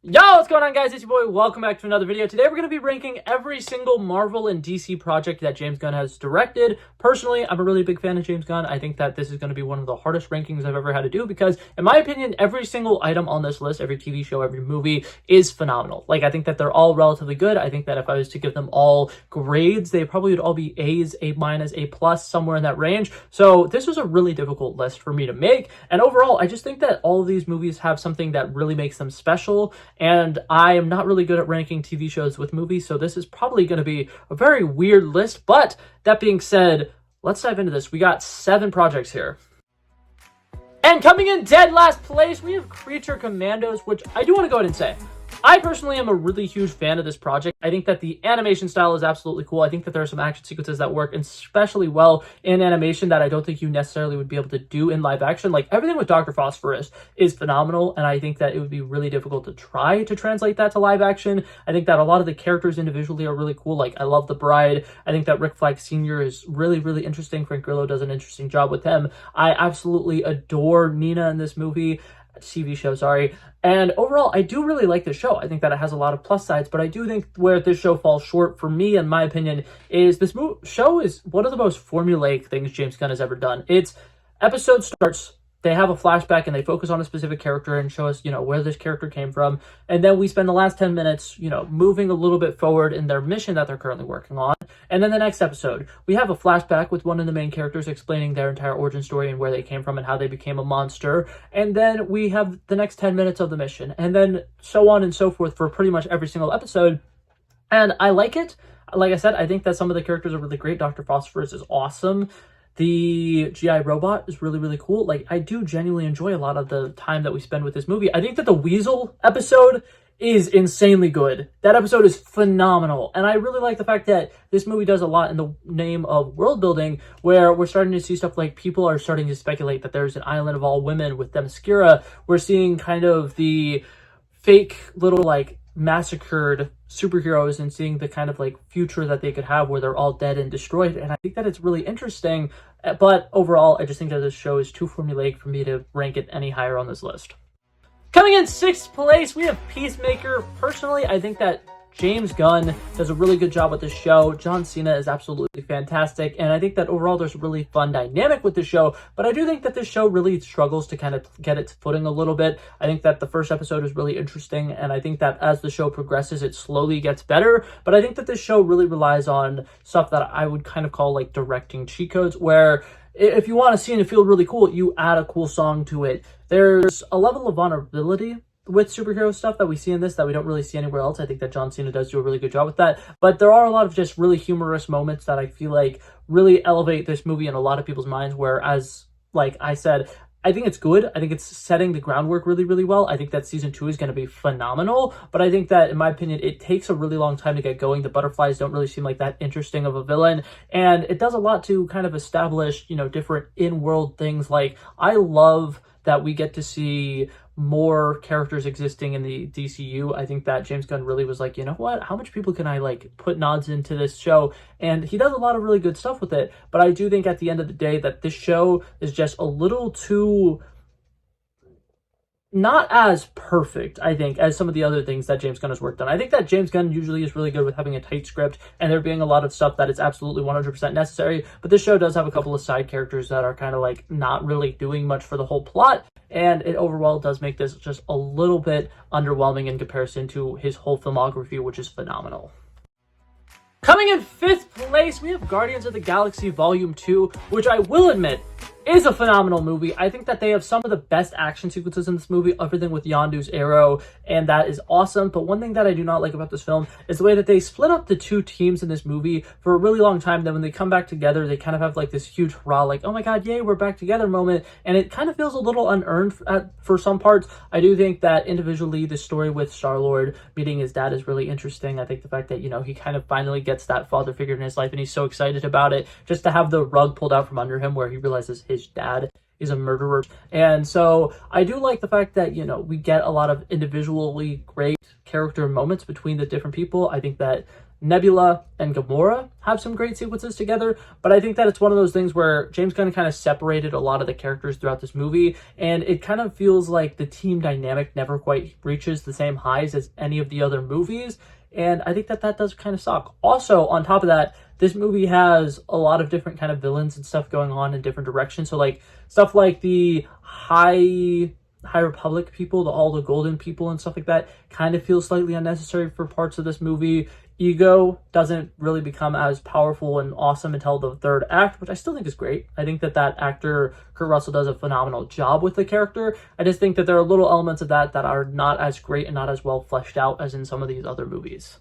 Yo, what's going on, guys? It's your boy. Welcome back to another video. Today, we're going to be ranking every single Marvel and DC project that James Gunn has directed. Personally, I'm a really big fan of James Gunn. I think that this is going to be one of the hardest rankings I've ever had to do because, in my opinion, every single item on this list, every TV show, every movie is phenomenal. Like, I think that they're all relatively good. I think that if I was to give them all grades, they probably would all be A's, A minus, A plus, somewhere in that range. So this was a really difficult list for me to make. And overall, I just think that all of these movies have something that really makes them special. And I am not really good at ranking TV shows with movies, so this is probably going to be a very weird list. But that being said, let's dive into this. We got 7 projects here. And coming in dead last place, we have Creature Commandos, which I do want to go ahead and say, I personally am a really huge fan of this project. I think that the animation style is absolutely cool. I think that there are some action sequences that work especially well in animation that I don't think you necessarily would be able to do in live action. Like, everything with Dr. Phosphorus is phenomenal, and I think that it would be really difficult to try to translate that to live action. I think that a lot of the characters individually are really cool. Like, I love the Bride. I think that Rick Flag Sr. is really, really interesting. Frank Grillo does an interesting job with him. I absolutely adore Nina in this movie. TV show, sorry. And overall, I do really like this show. I think that it has a lot of plus sides, but I do think where this show falls short for me, in my opinion, is this show is one of the most formulaic things James Gunn has ever done. Its episode starts, they have a flashback and they focus on a specific character and show us, where this character came from. And then we spend the last 10 minutes, moving a little bit forward in their mission that they're currently working on. And then the next episode, we have a flashback with one of the main characters explaining their entire origin story and where they came from and how they became a monster. And then we have the next 10 minutes of the mission. And then so on and so forth for pretty much every single episode. And I like it. Like I said, I think that some of the characters are really great. Dr. Phosphorus is awesome. The GI robot is really, really cool. Like, I do genuinely enjoy a lot of the time that we spend with this movie. I think that the Weasel episode is insanely good. That episode is phenomenal. And I really like the fact that this movie does a lot in the name of world building, where we're starting to see stuff like people are starting to speculate that there's an island of all women with Themyscira. We're seeing kind of the fake little, like, massacred superheroes and seeing the kind of like future that they could have where they're all dead and destroyed. And I think that it's really interesting, but overall I just think that this show is too formulaic for me to rank it any higher on this list. Coming in 6th place, we have Peacemaker. Personally, I think that James Gunn does a really good job with this show. John Cena is absolutely fantastic, and I think that overall there's a really fun dynamic with the show, but I do think that this show really struggles to kind of get its footing a little bit. I think that the first episode is really interesting, and I think that as the show progresses, it slowly gets better, but I think that this show really relies on stuff that I would kind of call like directing cheat codes, where if you want a scene to feel really cool, you add a cool song to it. There's a level of vulnerability with superhero stuff that we see in this that we don't really see anywhere else. I think that John Cena does do a really good job with that. But there are a lot of just really humorous moments that I feel like really elevate this movie in a lot of people's minds, whereas, like I said, I think it's good. I think it's setting the groundwork really, really well. I think that season 2 is going to be phenomenal. But I think that, in my opinion, it takes a really long time to get going. The butterflies don't really seem like that interesting of a villain. And it does a lot to kind of establish, different in-world things. Like, I love that we get to see more characters existing in the DCU. I think that James Gunn really was like, you know what, how much people can I like put nods into this show? And he does a lot of really good stuff with it. But I do think at the end of the day that this show is just a little too not as perfect, I think, as some of the other things that James Gunn has worked on. I think that James Gunn usually is really good with having a tight script and there being a lot of stuff that is absolutely 100% necessary, but this show does have a couple of side characters that are kind of like not really doing much for the whole plot, and it overall does make this just a little bit underwhelming in comparison to his whole filmography, which is phenomenal. Coming in 5th place, we have Guardians of the Galaxy Volume 2, which I will admit is a phenomenal movie. I think that they have some of the best action sequences in this movie, everything with Yondu's arrow, and that is awesome. But one thing that I do not like about this film is the way that they split up the two teams in this movie for a really long time. Then when they come back together, they kind of have like this huge hurrah, like, oh my god, yay, we're back together moment. And it kind of feels a little unearned for some parts. I do think that individually, the story with Star-Lord meeting his dad is really interesting. I think the fact that, he kind of finally gets that father figure in his life and he's so excited about it, just to have the rug pulled out from under him where he realizes his dad is a murderer. And so I do like the fact that, we get a lot of individually great character moments between the different people. I think that Nebula and Gamora have some great sequences together, but I think that it's one of those things where James Gunn kind of separated a lot of the characters throughout this movie, and it kind of feels like the team dynamic never quite reaches the same highs as any of the other movies, and I think that that does kind of suck. Also, on top of that, this movie has a lot of different kind of villains and stuff going on in different directions, so like stuff like the High Republic people, all the golden people and stuff like that, kind of feels slightly unnecessary for parts of this movie. Ego doesn't really become as powerful and awesome until the third act, which I still think is great. I think that that actor, Kurt Russell, does a phenomenal job with the character. I just think that there are little elements of that that are not as great and not as well fleshed out as in some of these other movies.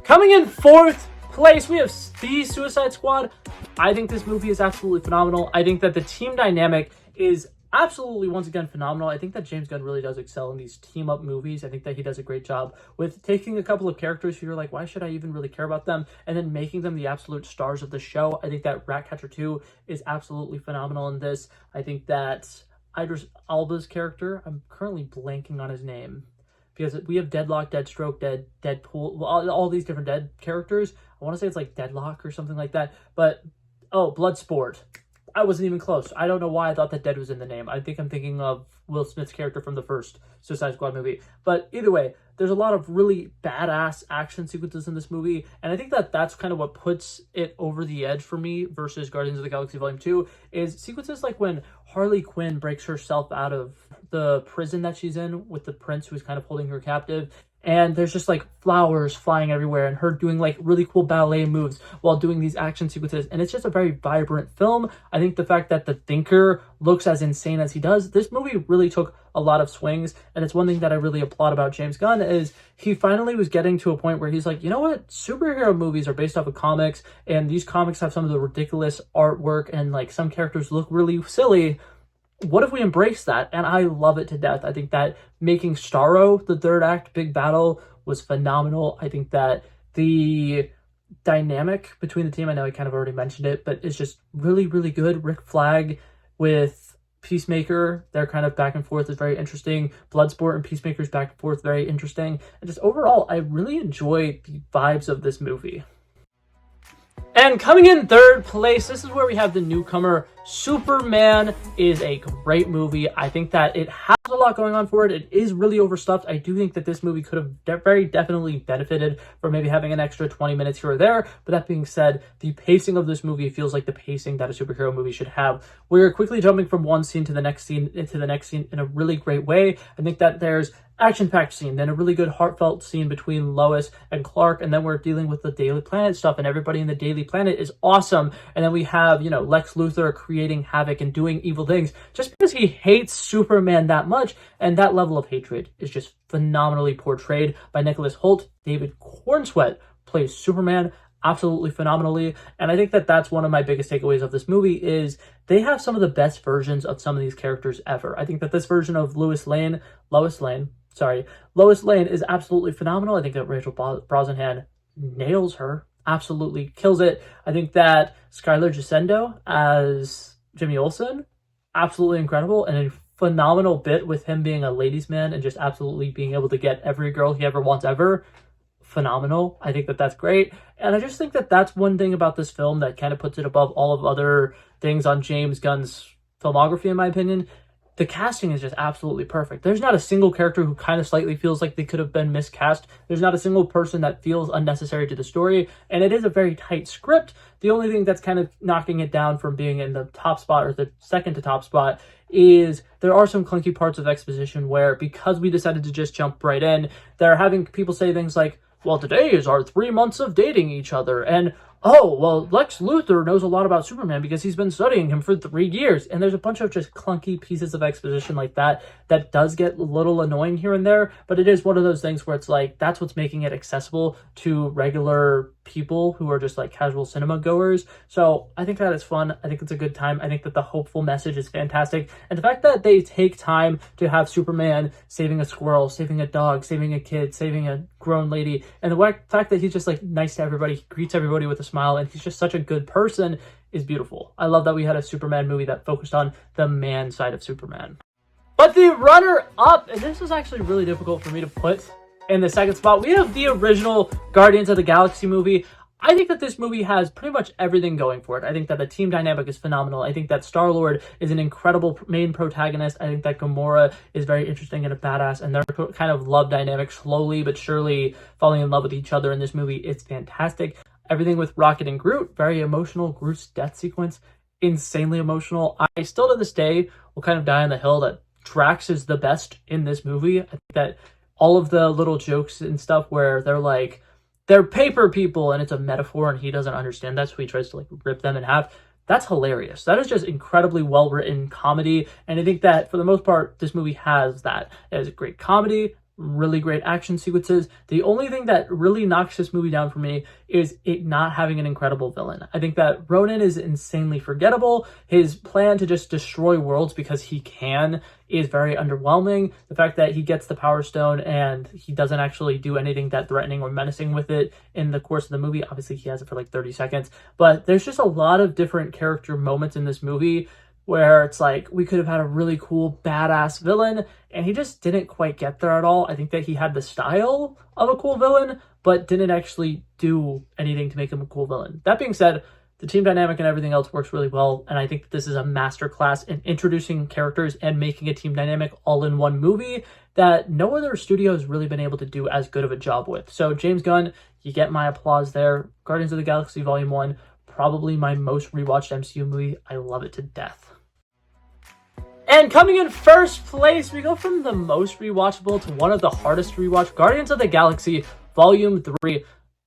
Coming in fourth place, we have The Suicide Squad. I think this movie is absolutely phenomenal. I think that the team dynamic is absolutely, once again, phenomenal. I think that James Gunn really does excel in these team-up movies. I think that he does a great job with taking a couple of characters who you're like, why should I even really care about them? And then making them the absolute stars of the show. I think that Ratcatcher 2 is absolutely phenomenal in this. I think that Idris Elba's character, I'm currently blanking on his name, because we have Deadlock, Deadstroke, Deadpool, all these different Dead characters. I want to say it's like Deadlock or something like that. But, oh, Bloodsport. I wasn't even close. I don't know why I thought that Dead was in the name. I think I'm thinking of Will Smith's character from the first Suicide Squad movie. But either way, there's a lot of really badass action sequences in this movie. And I think that that's kind of what puts it over the edge for me versus Guardians of the Galaxy Volume 2 is sequences like when Harley Quinn breaks herself out of the prison that she's in with the prince who's kind of holding her captive. And there's just like flowers flying everywhere and her doing like really cool ballet moves while doing these action sequences. And it's just a very vibrant film. I think the fact that the Thinker looks as insane as he does, this movie really took a lot of swings. And it's one thing that I really applaud about James Gunn is he finally was getting to a point where he's like, you know what? Superhero movies are based off of comics, and these comics have some of the ridiculous artwork and like some characters look really silly. What if we embrace that? And I love it to death. I think that making Starro the third act big battle was phenomenal. I think that the dynamic between the team, I know I kind of already mentioned it, but it's just really, really good. Rick Flag with Peacemaker, their kind of back and forth is very interesting. Bloodsport and Peacemaker's back and forth, very interesting. And just overall, I really enjoy the vibes of this movie. And coming in third place, this is where we have the newcomer. Superman is a great movie. I think that it has a lot going on for it. It is really overstuffed. I do think that this movie could have very definitely benefited from maybe having an extra 20 minutes here or there. But that being said, the pacing of this movie feels like the pacing that a superhero movie should have. We're quickly jumping from one scene to the next scene into the next scene in a really great way. I think that there's action-packed scene, then a really good heartfelt scene between Lois and Clark, and then we're dealing with the Daily Planet stuff, and everybody in the Daily Planet is awesome. And then we have, you know, Lex Luthor creating havoc and doing evil things just because he hates Superman that much, and that level of hatred is just phenomenally portrayed by Nicholas Hoult. David Cornsweet plays Superman absolutely phenomenally, and I think that that's one of my biggest takeaways of this movie is they have some of the best versions of some of these characters ever. I think that this version of Lois Lane is absolutely phenomenal. I think that Rachel Brosnahan nails her, absolutely kills it. I think that Skylar Giacendo as Jimmy Olsen, absolutely incredible, and a phenomenal bit with him being a ladies' man and just absolutely being able to get every girl he ever wants ever. Phenomenal. I think that that's great. And I just think that that's one thing about this film that kind of puts it above all of other things on James Gunn's filmography, in my opinion. The casting is just absolutely perfect. There's not a single character who kind of slightly feels like they could have been miscast. There's not a single person that feels unnecessary to the story. And it is a very tight script. The only thing that's kind of knocking it down from being in the top spot or the second to top spot is there are some clunky parts of exposition where, because we decided to just jump right in, they're having people say things like, well, today is our 3 months of dating each other. And, oh, well, Lex Luthor knows a lot about Superman because he's been studying him for 3 years. And there's a bunch of just clunky pieces of exposition like that that does get a little annoying here and there. But it is one of those things where it's like, that's what's making it accessible to regular people who are just like casual cinema goers. So I think that is fun. I think it's a good time. I think that the hopeful message is fantastic. And the fact that they take time to have Superman saving a squirrel, saving a dog, saving a kid, saving a grown lady, and the fact that he's just like nice to everybody, he greets everybody with a smile, and he's just such a good person is beautiful. I love that we had a Superman movie that focused on the man side of Superman. But the runner-up, and this was actually really difficult for me to put In the second spot, we have the original Guardians of the Galaxy movie. I think that this movie has pretty much everything going for it. I think that the team dynamic is phenomenal. I think that Star-Lord is an incredible main protagonist. I think that Gamora is very interesting and a badass, and their kind of love dynamic slowly but surely falling in love with each other in this movie. It's fantastic. Everything with Rocket and Groot, very emotional. Groot's death sequence, insanely emotional. I still to this day will kind of die on the hill that Drax is the best in this movie. I think that all of the little jokes and stuff where they're like, they're paper people, and it's a metaphor, and he doesn't understand that, so he tries to like rip them in half. That's hilarious. That is just incredibly well-written comedy, and I think that for the most part, this movie has that. It has a great comedy, really great action sequences. The only thing that really knocks this movie down for me is it not having an incredible villain. I think that Ronan is insanely forgettable. His plan to just destroy worlds because he can is very underwhelming. The fact that he gets the Power Stone and he doesn't actually do anything that threatening or menacing with it in the course of the movie. Obviously, he has it for like 30 seconds, but there's just a lot of different character moments in this movie where it's like we could have had a really cool badass villain and he just didn't quite get there at all. I think that he had the style of a cool villain but didn't actually do anything to make him a cool villain. That being said, the team dynamic and everything else works really well, and I think that this is a masterclass in introducing characters and making a team dynamic all in one movie that no other studio has really been able to do as good of a job with. So James Gunn, you get my applause there. Guardians of the Galaxy Volume 1, probably my most rewatched MCU movie. I love it to death. And coming in first place, we go from the most rewatchable to one of the hardest to rewatch, Guardians of the Galaxy Volume 3.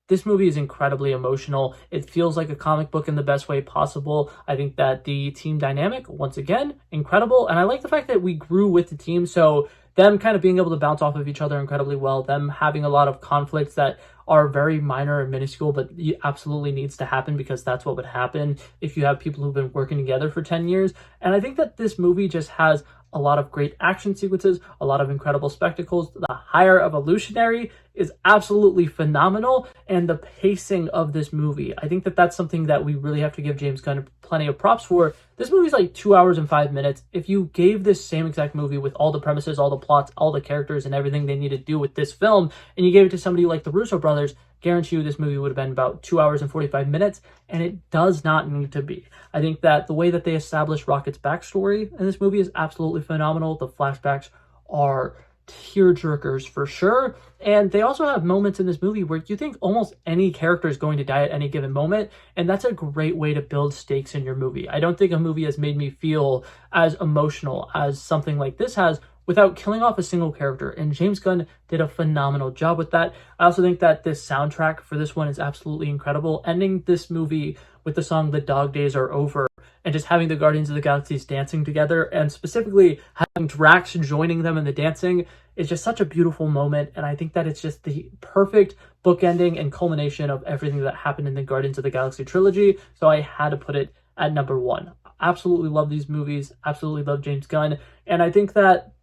This movie is incredibly emotional. It feels like a comic book in the best way possible. I think that the team dynamic, once again, incredible. And I like the fact that we grew with the team. So them kind of being able to bounce off of each other incredibly well, them having a lot of conflicts that are very minor and minuscule, but it absolutely needs to happen because that's what would happen if you have people who've been working together for 10 years. And I think that this movie just has a lot of great action sequences, a lot of incredible spectacles. The Higher Evolutionary is absolutely phenomenal, and the pacing of this movie, I think that that's something that we really have to give James Gunn plenty of props for. This movie's like 2 hours and 5 minutes. If you gave this same exact movie with all the premises, all the plots, all the characters, and everything they need to do with this film, and you gave it to somebody like the Russo brothers, guarantee you this movie would have been about 2 hours and 45 minutes, and it does not need to be. I think that the way that they establish Rocket's backstory in this movie is absolutely phenomenal. The flashbacks are tearjerkers for sure, and they also have moments in this movie where you think almost any character is going to die at any given moment, and that's a great way to build stakes in your movie. I don't think a movie has made me feel as emotional as something like this has without killing off a single character, and James Gunn did a phenomenal job with that. I also think that this soundtrack for this one is absolutely incredible. Ending this movie with the song The Dog Days Are Over, and just having the Guardians of the Galaxies dancing together, and specifically having Drax joining them in the dancing, is just such a beautiful moment, and I think that it's just the perfect bookending and culmination of everything that happened in the Guardians of the Galaxy trilogy, so I had to put it at number 1. Absolutely love these movies, absolutely love James Gunn, and I think that,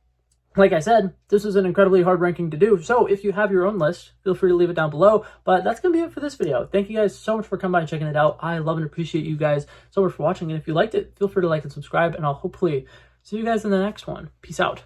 like I said, this is an incredibly hard ranking to do. So if you have your own list, feel free to leave it down below. But that's going to be it for this video. Thank you guys so much for coming by and checking it out. I love and appreciate you guys so much for watching. And if you liked it, feel free to like and subscribe. And I'll hopefully see you guys in the next one. Peace out.